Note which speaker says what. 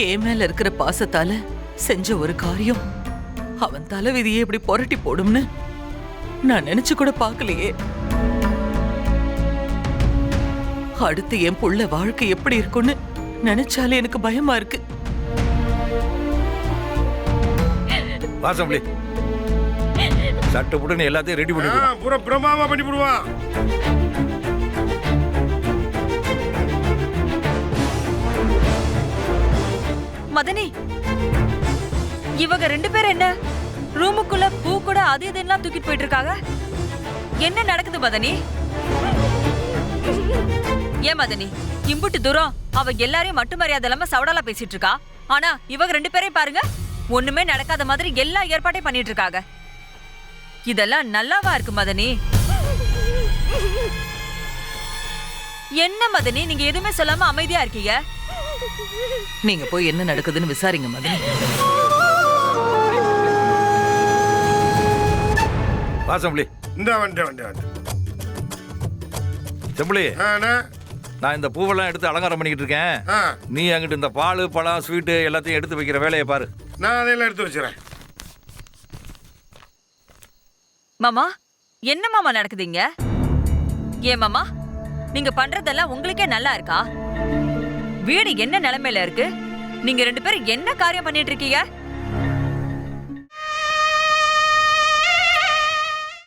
Speaker 1: என் மேல இருக்கிற பாசத்தால செஞ்ச ஒரு காரியம் அவன் தலைவிதியை இப்படி புரட்டி போடும்னு நான் நினைச்சு கூட பார்க்கலையே. அடுத்து என் புள்ள வாழ்க்கை எப்படி இருக்கும்னு நினைச்சாலே எனக்கு பயமா இருக்கு.
Speaker 2: வாசம்பளி சட்டை புடனே எல்லாத்தையும் ரெடி பண்ணிடுவான்.
Speaker 3: பூரா பிரமாமா பண்ணி போடுவான்.
Speaker 4: மதனி, இவங்க 2 பேரும் என்ன ரூமுக்குள்ள பூ கூட அது இதெல்லாம் தூக்கிட்டு போயிட்டு இருக்காங்க? என்ன நடக்குது மதனி? ஏன் மதனி, இம்புட்டு தூரம் அவ எல்லாரையும் மட்டு மரியாதை இல்லாம சவடாலா பேசிட்டு இருக்கா. ஆனா இவங்க 2 பேரையும் பாருங்க, ஒண்ணுமே நடக்காத மாதிரி எல்லா ஏற்பாட்டையும் பண்ணிட்டு இருக்காங்க. இதெல்லாம் நல்லாவா இருக்கு மதனி? என்ன மதனி, நீங்க எதுவுமே சொல்லாம அமைதியா இருக்கீங்க?
Speaker 1: நீங்க போய் என்ன நடக்குதுன்னு விசாரிங்க மதனி.
Speaker 2: வாசம்பளி
Speaker 3: இந்த வந்துட்டேன்.
Speaker 2: செம்பளி, நான் இந்த பூவெல்லாம் எடுத்து அலங்காரம் பண்ணிக்கிட்டு இருக்கேன். நீ அங்கிட்டு இந்த பால் பழம் ஸ்வீட்டு எல்லாத்தையும் எடுத்து வைக்கிற வேலையை பாரு.
Speaker 3: நான் அதையெல்லாம் எடுத்து வச்சுறேன்.
Speaker 4: மாமா, என்ன மாமா நடக்குதுங்க? ஏன் மாமா, நீங்க பண்றதெல்லாம் உங்களுக்கே நல்லா இருக்கா? வீடு என்ன நிலைமையில இருக்கு? நீங்க 2 பேரும் என்ன காரியம் பண்ணிட்டு இருக்கீங்க?